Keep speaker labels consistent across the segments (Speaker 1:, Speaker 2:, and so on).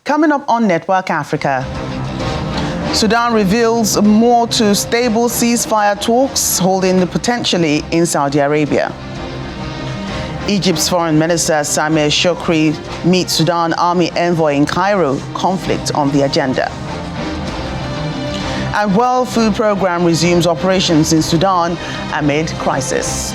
Speaker 1: Coming up on Network Africa, Sudan reveals more to stable ceasefire talks holding potentially in Saudi Arabia. Egypt's Foreign Minister Sameh Shoukry meets Sudan Army envoy in Cairo, conflict on the agenda. And World Food Programme resumes operations in Sudan amid crisis.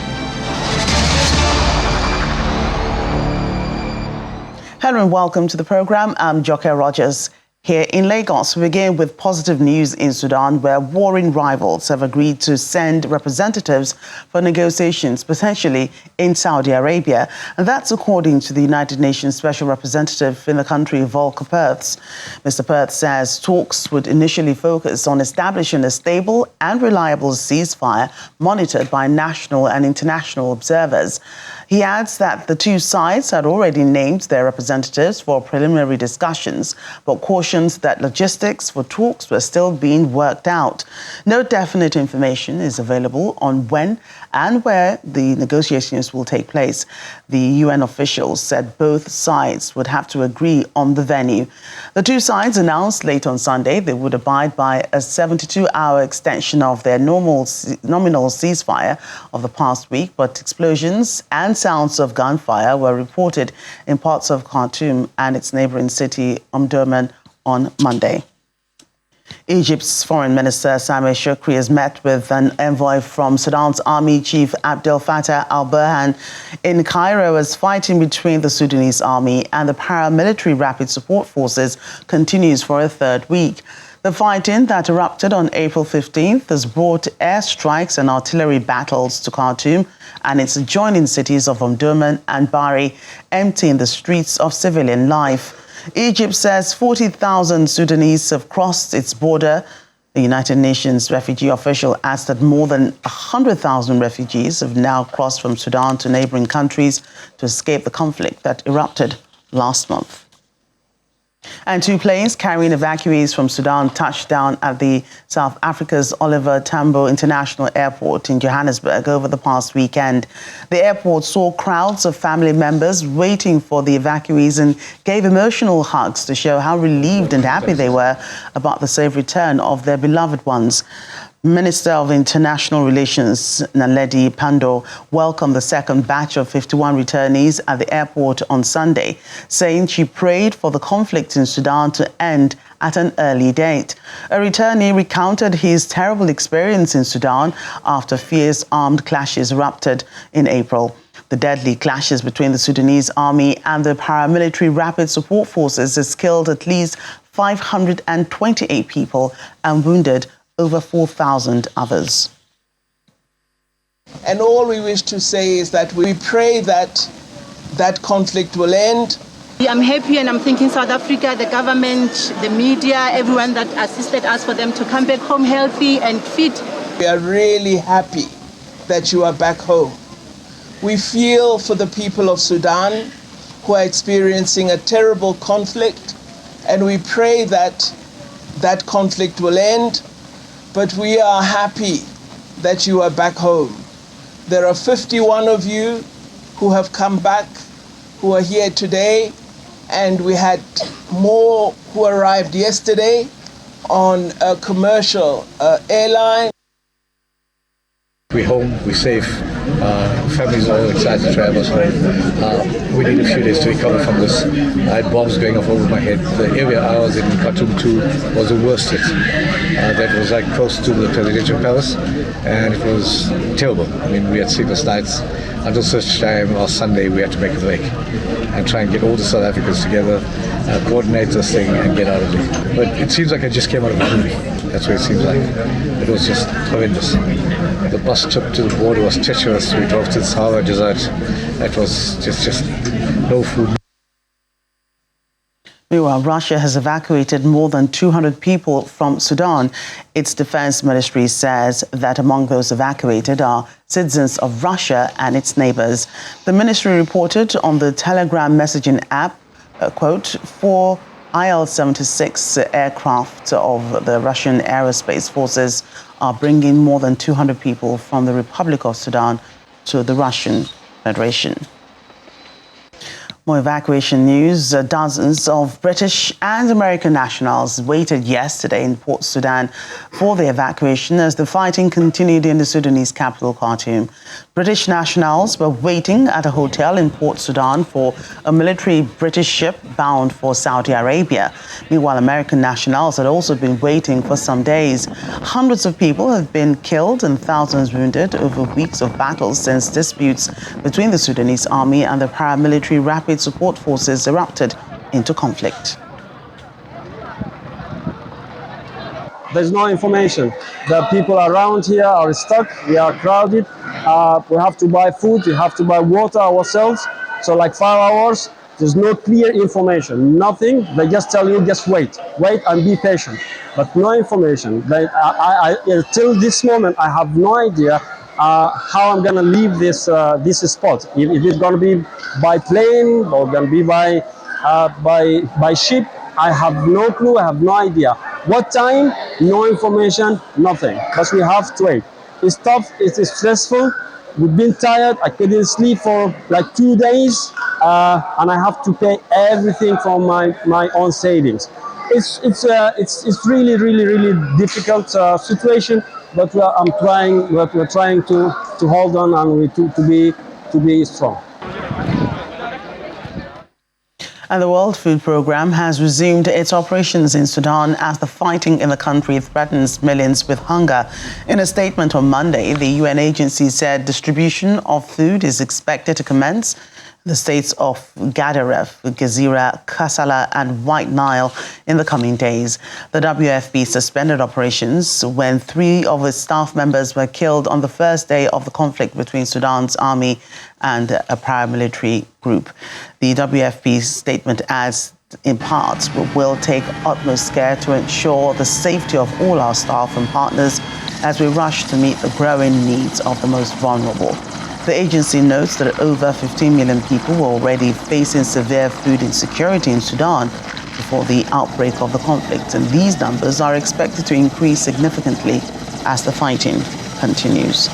Speaker 1: Hello and welcome to the programme. I'm Joke Rogers. Here in Lagos, we begin with positive news in Sudan, where warring rivals have agreed to send representatives for negotiations, potentially in Saudi Arabia. And that's according to the United Nations Special Representative in the country, Volker Perthes. Mr. Perthes says talks would initially focus on establishing a stable and reliable ceasefire monitored by national and international observers. He adds that the two sides had already named their representatives for preliminary discussions, but cautions that logistics for talks were still being worked out. No definite information is available on when and where the negotiations will take place. The UN officials said both sides would have to agree on the venue. The two sides announced late on Sunday they would abide by a 72-hour extension of their nominal ceasefire of the past week, but explosions and sounds of gunfire were reported in parts of Khartoum and its neighboring city, Omdurman, on Monday. Egypt's Foreign Minister Sameh Shoukry has met with an envoy from Sudan's Army Chief Abdel Fattah al-Burhan in Cairo as fighting between the Sudanese army and the paramilitary Rapid Support Forces continues for a third week. The fighting that erupted on April 15th has brought airstrikes and artillery battles to Khartoum and its adjoining cities of Omdurman and Bari, emptying the streets of civilian life. Egypt says 40,000 Sudanese have crossed its border. The United Nations refugee official adds that more than 100,000 refugees have now crossed from Sudan to neighboring countries to escape the conflict that erupted last month. And two planes carrying evacuees from Sudan touched down at the South Africa's Oliver Tambo International Airport in Johannesburg over the past weekend. The airport saw crowds of family members waiting for the evacuees and gave emotional hugs to show how relieved and happy they were about the safe return of their beloved ones. Minister of International Relations Naledi Pandor welcomed the second batch of 51 returnees at the airport on Sunday, saying she prayed for the conflict in Sudan to end at an early date. A returnee recounted his terrible experience in Sudan after fierce armed clashes erupted in April. The deadly clashes between the Sudanese army and the paramilitary Rapid Support Forces has killed at least 528 people and wounded over 4,000 others.
Speaker 2: And all we wish to say is that we pray that that conflict will end.
Speaker 3: I'm happy and I'm thanking South Africa, the government, the media, everyone that assisted us for them to come back home healthy and fit.
Speaker 2: We are really happy that you are back home. We feel for the people of Sudan who are experiencing a terrible conflict, and we pray that that conflict will end. But we are happy that you are back home. There are 51 of you who have come back, who are here today, and we had more who arrived yesterday on a commercial airline.
Speaker 4: We're home, we're safe. Families are all excited to have us home. We need a few days to recover from this. I had bombs going off over my head. The area I was in, Khartoum 2, was the worst hit. That was like close to the presidential palace, and it was terrible. I mean, we had sleepless nights. Until such time last Sunday, we had to make a break and try and get all the South Africans together, coordinate this thing, and get out of it. But it seems like I just came out of a movie. That's what it seems like. It was just horrendous. The bus trip to the border was treacherous. We drove to the Sahara Desert. That was just no food.
Speaker 1: Meanwhile, Russia has evacuated more than 200 people from Sudan. Its defense ministry says that among those evacuated are citizens of Russia and its neighbors. The ministry reported on the Telegram messaging app, quote, 4 Il-76 aircraft of the Russian aerospace forces are bringing more than 200 people from the Republic of Sudan to the Russian Federation. More evacuation news. Dozens of British and American nationals waited yesterday in Port Sudan for the evacuation as the fighting continued in the Sudanese capital, Khartoum. British nationals were waiting at a hotel in Port Sudan for a military British ship bound for Saudi Arabia. Meanwhile, American nationals had also been waiting for some days. Hundreds of people have been killed and thousands wounded over weeks of battles since disputes between the Sudanese army and the paramilitary rapid support forces erupted into conflict.
Speaker 5: There's no information. The people around here are stuck. We are crowded. We have to buy food. We have to buy water ourselves. So like 5 hours, there's no clear information. Nothing. They just tell you, just wait and be patient. But no information. Till this moment, I have no idea how I'm gonna leave this spot. If it's gonna be by plane or gonna be by ship, I have no clue. I have no idea. What time? No information. Nothing. But we have to wait. It's tough. It's stressful. We've been tired. I couldn't sleep for like 2 days, and I have to pay everything from my own savings. It's really difficult situation. But we're trying to hold on and to be strong.
Speaker 1: And the World Food Programme has resumed its operations in Sudan as the fighting in the country threatens millions with hunger. In a statement on Monday, the UN agency said distribution of food is expected to commence in the states of Gadaref, Gezira, Kassala and White Nile in the coming days. The WFP suspended operations when 3 of its staff members were killed on the first day of the conflict between Sudan's army and a paramilitary group. The WFP statement adds, in part, will take utmost care to ensure the safety of all our staff and partners as we rush to meet the growing needs of the most vulnerable. The agency notes that over 15 million people were already facing severe food insecurity in Sudan before the outbreak of the conflict, and these numbers are expected to increase significantly as the fighting continues.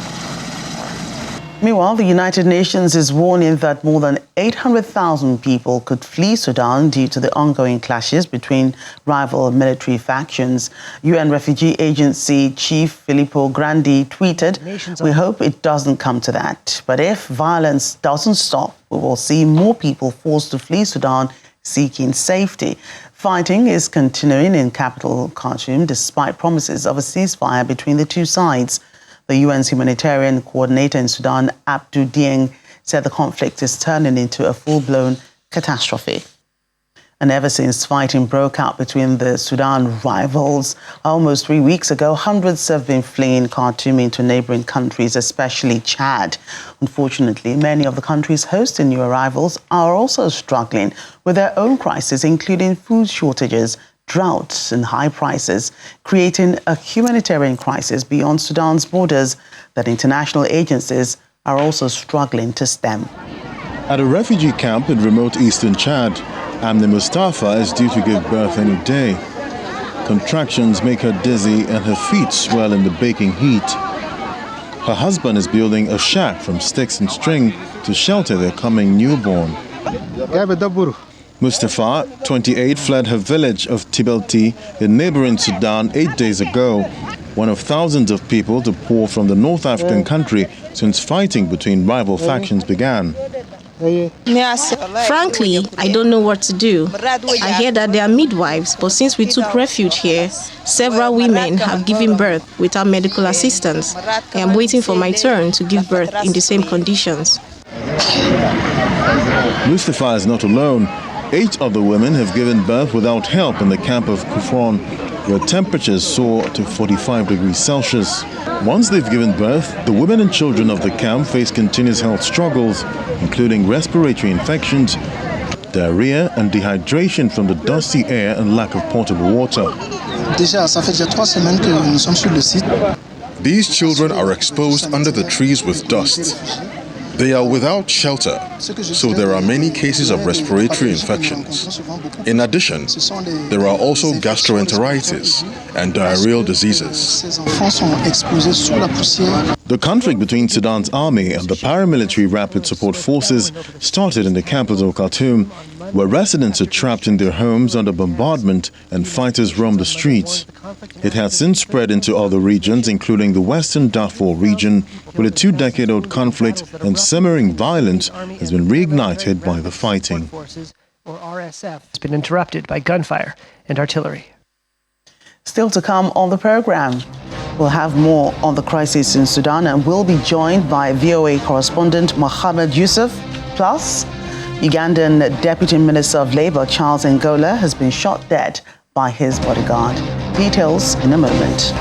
Speaker 1: Meanwhile, the United Nations is warning that more than 800,000 people could flee Sudan due to the ongoing clashes between rival military factions. UN Refugee Agency Chief Filippo Grandi tweeted, "We hope it doesn't come to that. But if violence doesn't stop, we will see more people forced to flee Sudan seeking safety." Fighting is continuing in capital Khartoum despite promises of a ceasefire between the two sides. The UN's humanitarian coordinator in Sudan, Abdou Dieng, said the conflict is turning into a full-blown catastrophe. And ever since fighting broke out between the Sudan rivals almost 3 weeks ago, hundreds have been fleeing Khartoum into neighboring countries, especially Chad. Unfortunately, many of the countries hosting new arrivals are also struggling with their own crises, including food shortages, droughts and high prices, creating a humanitarian crisis beyond Sudan's borders that international agencies are also struggling to stem.
Speaker 6: At a refugee camp in remote eastern Chad, Amni Mustafa is due to give birth any day. Contractions make her dizzy and her feet swell in the baking heat. Her husband is building a shack from sticks and string to shelter their coming newborn. Mustafa, 28, fled her village of Tibelti in neighboring Sudan 8 days ago, one of thousands of people to pour from the North African country since fighting between rival factions began.
Speaker 7: Frankly, I don't know what to do. I hear that there are midwives, but since we took refuge here, several women have given birth without medical assistance. I am waiting for my turn to give birth in the same conditions.
Speaker 6: Mustafa is not alone. 8 other women have given birth without help in the camp of Kufron, where temperatures soar to 45 degrees Celsius. Once they've given birth, the women and children of the camp face continuous health struggles, including respiratory infections, diarrhea and dehydration from the dusty air and lack of potable water.
Speaker 8: These children are exposed under the trees with dust.
Speaker 6: They are without shelter, so there are many cases of respiratory infections. In addition, there are also gastroenteritis and diarrheal diseases. The conflict between Sudan's army and the paramilitary Rapid Support Forces started in the capital Khartoum, where residents are trapped in their homes under bombardment and fighters roam the streets. It has since spread into other regions, including the Western Darfur region, where the two-decade-old conflict and simmering violence has been reignited by the fighting.
Speaker 8: It's been interrupted by gunfire and artillery.
Speaker 1: Still to come on the program, we'll have more on the crisis in Sudan, and we'll be joined by VOA correspondent Mohammed Yusuf. Plus, Ugandan Deputy Minister of Labour Charles Ngola has been shot dead by his bodyguard. Details in a moment.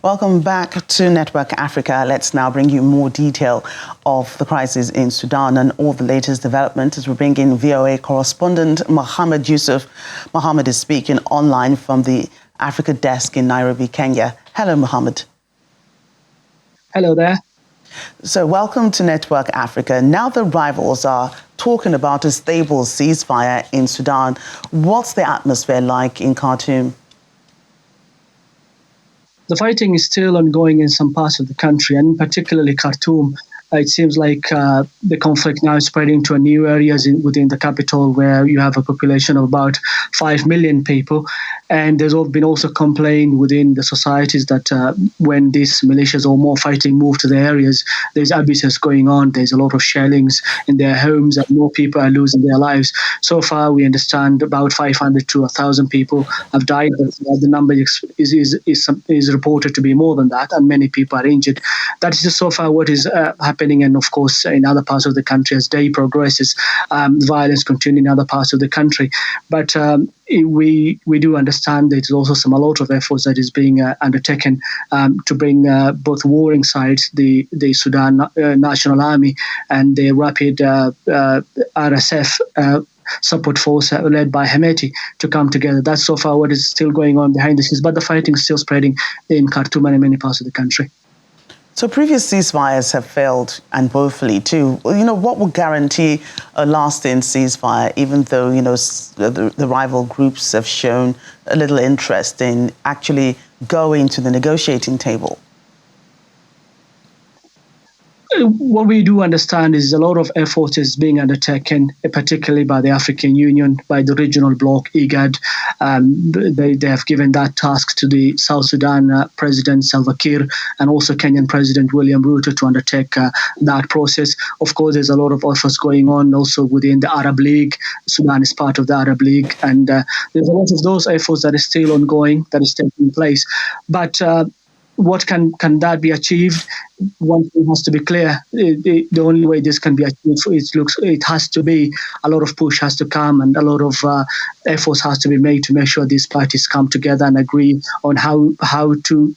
Speaker 1: Welcome back to Network Africa. Let's now bring you more detail of the crisis in Sudan and all the latest developments as we bring in VOA correspondent Mohammed Yusuf. Mohammed is speaking online from the Africa desk in Nairobi, Kenya. Hello, Mohammed.
Speaker 9: Hello there.
Speaker 1: So welcome to Network Africa. Now the rivals are talking about a stable ceasefire in Sudan. What's the atmosphere like in Khartoum?
Speaker 9: The fighting is still ongoing in some parts of the country, and particularly Khartoum. It seems like the conflict now is spreading to new areas within the capital, where you have a population of about 5 million people. And there's been also complaint within the societies that when these militias or more fighting move to the areas, there's abuses going on. There's a lot of shellings in their homes, and more people are losing their lives. So far, we understand about 500 to 1,000 people have died. But the number is reported to be more than that, and many people are injured. That is just so far what is happening. And of course, in other parts of the country, as day progresses, violence continues in other parts of the country. But we do understand there's also a lot of efforts that is being undertaken to bring both warring sides, the Sudan National Army and the Rapid RSF support force led by Hemeti, to come together. That's so far what is still going on behind the scenes. But the fighting is still spreading in Khartoum and in many parts of the country.
Speaker 1: So previous ceasefires have failed, and woefully too. What will guarantee a lasting ceasefire, even though, the rival groups have shown a little interest in actually going to the negotiating table?
Speaker 9: What we do understand is a lot of effort is being undertaken, particularly by the African Union, by the regional bloc, IGAD. They have given that task to the South Sudan President Salva Kiir and also Kenyan President William Ruto to undertake that process. Of course, there's a lot of efforts going on also within the Arab League. Sudan is part of the Arab League, and there's a lot of those efforts that is still ongoing, that is taking place. But what can that be achieved? One thing has to be clear. The only way this can be achieved, it has to be a lot of push has to come, and a lot of efforts has to be made to make sure these parties come together and agree on how to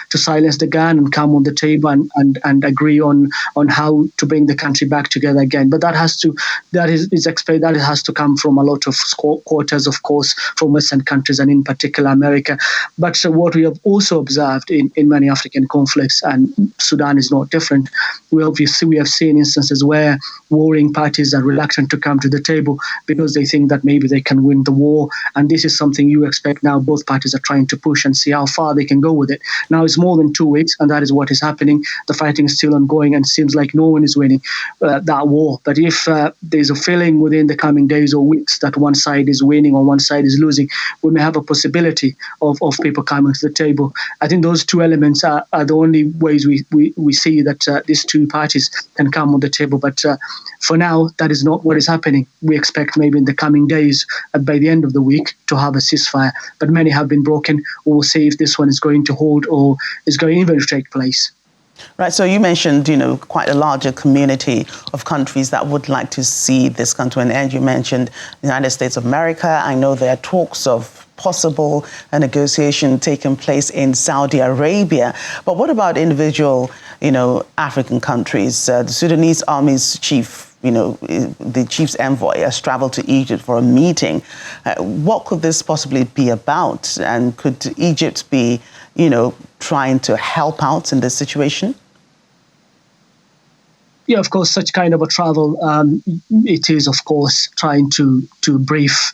Speaker 9: silence the gun and come on the table and agree on how to bring the country back together again. But that has to come from a lot of quarters, of course, from Western countries and in particular America. But what we have also observed in many African conflicts, and Sudan is not different, we have seen instances where warring parties are reluctant to come to the table because they think that maybe they can win the war. And this is something you expect now. Both parties are trying to push and see how far they can go with it. Now it's more than 2 weeks, and that is what is happening. The fighting is still ongoing, and seems like no one is winning that war. But if there's a feeling within the coming days or weeks that one side is winning or one side is losing, we may have a possibility of people coming to the table. I think those two elements are the only ways we see that these two parties can come on the table. But for now, that is not what is happening. We expect maybe in the coming days, by the end of the week, to have a ceasefire. But many have been broken. We will see if this one is going to hold or is going even to take place.
Speaker 1: Right. So you mentioned, quite a larger community of countries that would like to see this come to an end. You mentioned the United States of America. I know there are talks of possible negotiation taking place in Saudi Arabia. But what about individual, African countries? The Sudanese Army's chief, the chief's envoy has traveled to Egypt for a meeting. What could this possibly be about? And could Egypt be, trying to help out in this situation?
Speaker 9: Yeah, of course, such kind of a travel, it is, of course, trying to brief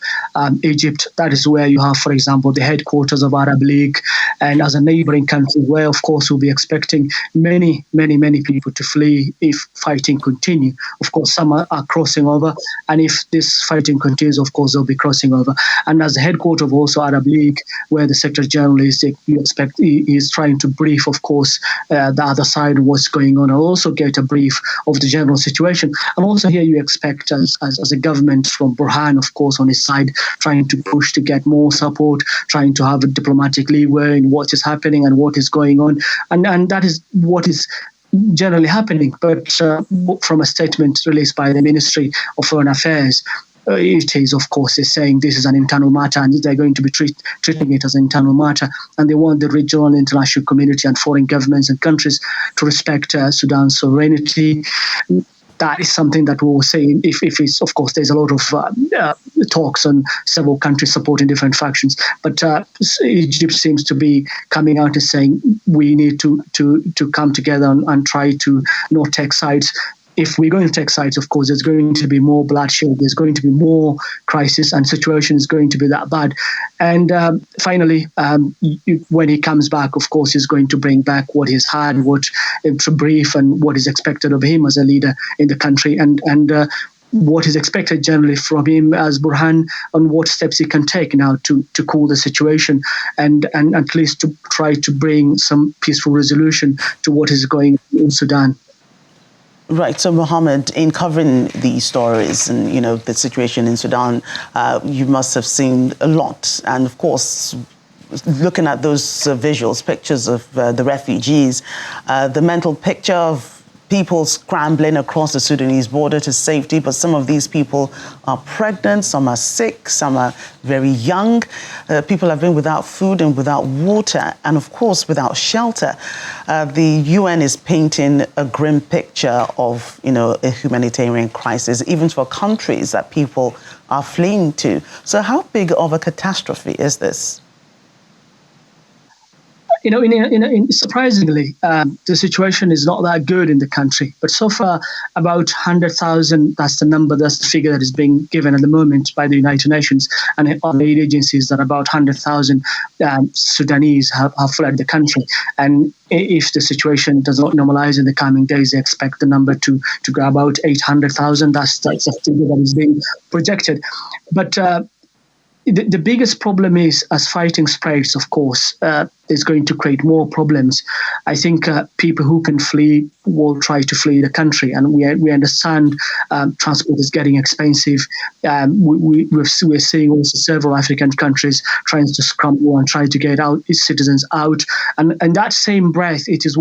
Speaker 9: Egypt. That is where you have, for example, the headquarters of Arab League, and as a neighboring country where, of course, we'll be expecting many people to flee if fighting continue. Of course, some are crossing over, and if this fighting continues, of course, they'll be crossing over. And as the headquarters of also Arab League, where the Secretary General is, you expect he is trying to brief, of course, the other side what's going on, and also get a brief of the general situation. And also here you expect as a government from Burhan, of course, on his side, trying to push to get more support, trying to have a diplomatic leeway in what is happening and what is going on. And that is what is generally happening. But from a statement released by the Ministry of Foreign Affairs, it is, of course, is saying this is an internal matter and they're going to be treating it as an internal matter. And they want the regional and international community and foreign governments and countries to respect Sudan's sovereignty. That is something that we will say if it's, of course, there's a lot of talks on several countries supporting different factions. But Egypt seems to be coming out and saying we need to come together and try to not take sides. If we're going to take sides, of course, there's going to be more bloodshed, there's going to be more crisis, and situation is going to be that bad. And finally, when he comes back, of course, he's going to bring back what he's had, to brief and what is expected of him as a leader in the country, and what is expected generally from him as Burhan on what steps he can take now to cool the situation and at least to try to bring some peaceful resolution to what is going on in Sudan.
Speaker 1: Right. So, Mohammed, in covering these stories and, the situation in Sudan, you must have seen a lot. And, of course, looking at those visuals, pictures of the refugees, the mental picture of people scrambling across the Sudanese border to safety, but some of these people are pregnant, some are sick, some are very young. People have been without food and without water, and of course without shelter. The UN is painting a grim picture of, a humanitarian crisis, even for countries that people are fleeing to. So how big of a catastrophe is this?
Speaker 9: Surprisingly, the situation is not that good in the country. But so far, about 100,000, that's the figure that is being given at the moment by the United Nations and other aid agencies, that about 100,000 Sudanese have fled the country. And if the situation does not normalize in the coming days, they expect the number to go about 800,000. That's the figure that is being projected. But the biggest problem is, as fighting spreads, of course, is going to create more problems. I think people who can flee will try to flee the country, and we understand transport is getting expensive. We're seeing also several African countries trying to scramble and try to get its citizens out. And that same breath, it is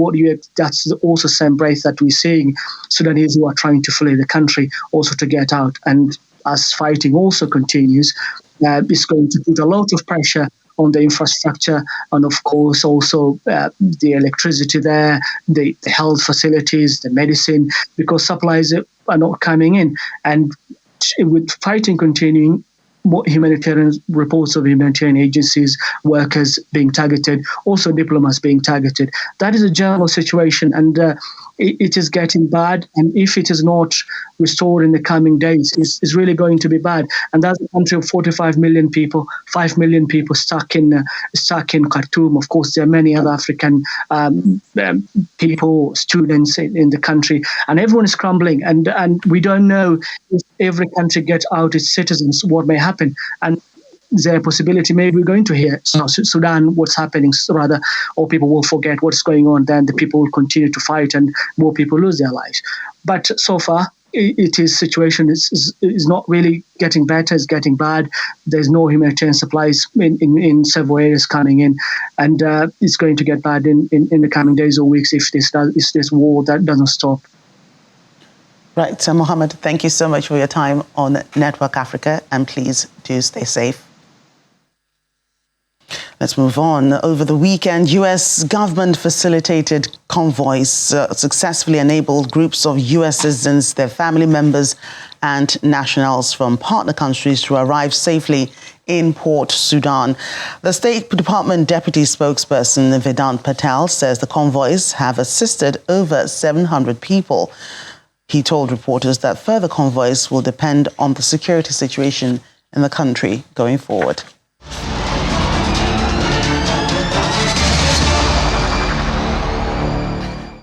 Speaker 9: that's also the same breath that we're seeing Sudanese who are trying to flee the country also to get out. And as fighting also continues, it's going to put a lot of pressure on the infrastructure and, of course, also the electricity there, the health facilities, the medicine, because supplies are not coming in. And with fighting continuing, humanitarian reports of humanitarian agencies, workers being targeted, also diplomats being targeted. That is a general situation, and it is getting bad. And if it is not restored in the coming days, it's really going to be bad. And that's a country of 45 million people, 5 million people stuck in Khartoum. Of course, there are many other African people, students in the country, and everyone is crumbling. And we don't know if every country gets out its citizens, what may happen. And there's a possibility maybe we're going to hear Sudan, what's happening, rather, or people will forget what's going on, then the people will continue to fight and more people lose their lives. But so far, situation is not really getting better, it's getting bad. There's no humanitarian supplies in several areas coming in, and it's going to get bad in the coming days or weeks if this war that doesn't stop.
Speaker 1: Right, so Mohammed, thank you so much for your time on Network Africa, and please do stay safe. Let's move on. Over the weekend, U.S. government-facilitated convoys successfully enabled groups of U.S. citizens, their family members, and nationals from partner countries to arrive safely in Port Sudan. The State Department Deputy Spokesperson Vedant Patel says the convoys have assisted over 700 people. He told reporters that further convoys will depend on the security situation in the country going forward.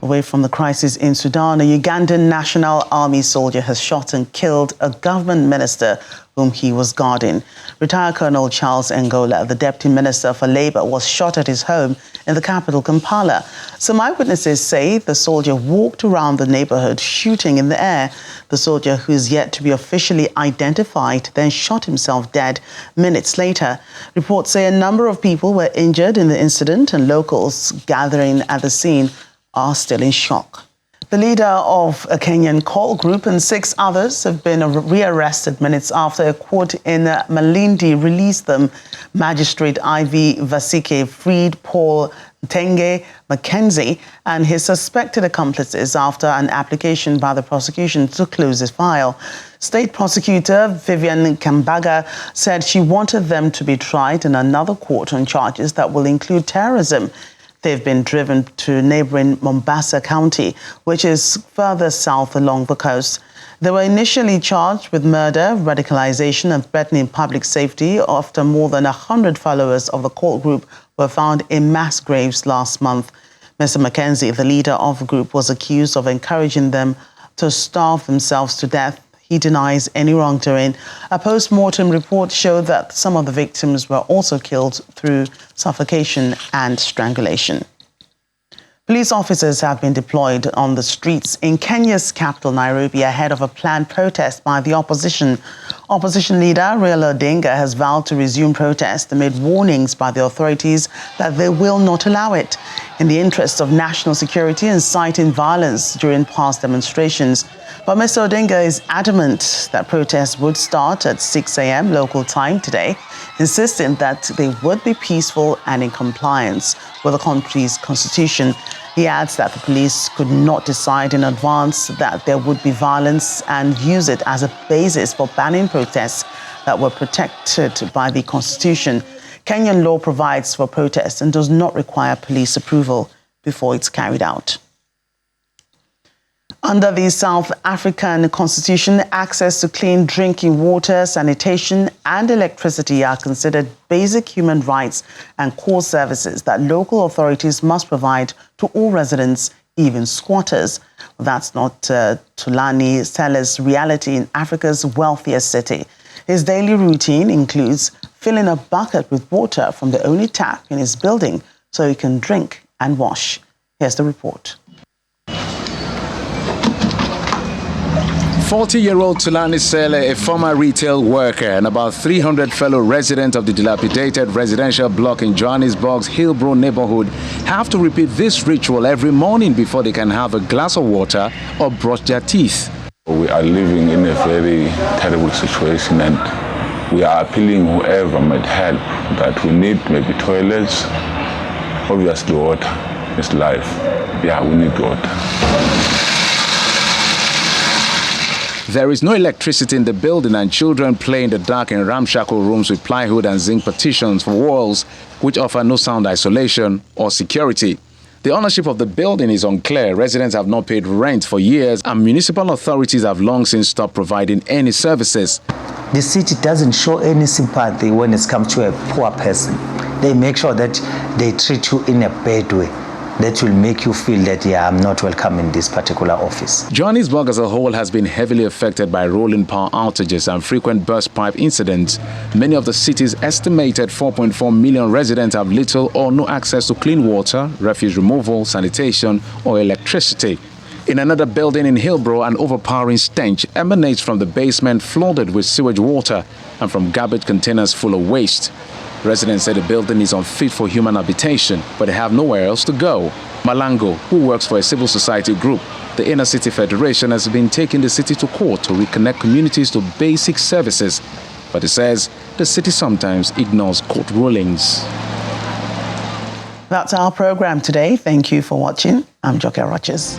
Speaker 1: Away from the crisis in Sudan, a Ugandan National Army soldier has shot and killed a government minister whom he was guarding. Retired Colonel Charles Ngola, the Deputy Minister for Labour, was shot at his home in the capital, Kampala. Some eyewitnesses say the soldier walked around the neighbourhood shooting in the air. The soldier, who is yet to be officially identified, then shot himself dead minutes later. Reports say a number of people were injured in the incident, and locals gathering at the scene are still in shock. The leader of a Kenyan call group and 6 others have been rearrested minutes after a court in Malindi released them. Magistrate Ivy Vasike freed Paul Tenge Mackenzie and his suspected accomplices after an application by the prosecution to close his file. State prosecutor Vivian Kambaga said she wanted them to be tried in another court on charges that will include terrorism. They've been driven to neighboring Mombasa County, which is further south along the coast. They were initially charged with murder, radicalization, and threatening public safety after more than 100 followers of the cult group were found in mass graves last month. Mr. Mackenzie, the leader of the group, was accused of encouraging them to starve themselves to death. He denies any wrongdoing. A post-mortem report showed that some of the victims were also killed through suffocation and strangulation. Police officers have been deployed on the streets in Kenya's capital, Nairobi, ahead of a planned protest by the opposition. Opposition leader Raila Odinga has vowed to resume protest amid warnings by the authorities that they will not allow it. In the interest of national security and citing violence during past demonstrations. But Mr. Odinga is adamant that protests would start at 6 a.m. local time today, insisting that they would be peaceful and in compliance with the country's constitution. He adds that the police could not decide in advance that there would be violence and use it as a basis for banning protests that were protected by the constitution. Kenyan law provides for protests and does not require police approval before it's carried out. Under the South African Constitution, access to clean drinking water, sanitation and electricity are considered basic human rights and core services that local authorities must provide to all residents, even squatters. That's not Tulani Seller's reality in Africa's wealthiest city. His daily routine includes filling a bucket with water from the only tap in his building so he can drink and wash. Here's the report.
Speaker 10: 40-year-old Tulani Sele, a former retail worker, and about 300 fellow residents of the dilapidated residential block in Johannesburg's Hillbrow neighborhood have to repeat this ritual every morning before they can have a glass of water or brush their teeth.
Speaker 11: We are living in a very terrible situation, and we are appealing whoever might help that we need maybe toilets. Obviously, water is life. Yeah, we need water.
Speaker 10: There is no electricity in the building, and children play in the dark in ramshackle rooms with plywood and zinc partitions for walls, which offer no sound isolation or security. The ownership of the building is unclear. Residents have not paid rent for years, and municipal authorities have long since stopped providing any services.
Speaker 12: The city doesn't show any sympathy when it comes to a poor person. They make sure that they treat you in a bad way. That will make you feel that, yeah, I'm not welcome in this particular office.
Speaker 10: Johannesburg as a whole has been heavily affected by rolling power outages and frequent burst pipe incidents. Many of the city's estimated 4.4 million residents have little or no access to clean water, refuse removal, sanitation, or electricity. In another building in Hillbrow, an overpowering stench emanates from the basement flooded with sewage water and from garbage containers full of waste. Residents say the building is unfit for human habitation, but they have nowhere else to go. Malango, who works for a civil society group, the Inner City Federation, has been taking the city to court to reconnect communities to basic services. But he says the city sometimes ignores court rulings.
Speaker 1: That's our program today. Thank you for watching. I'm Joke Rogers.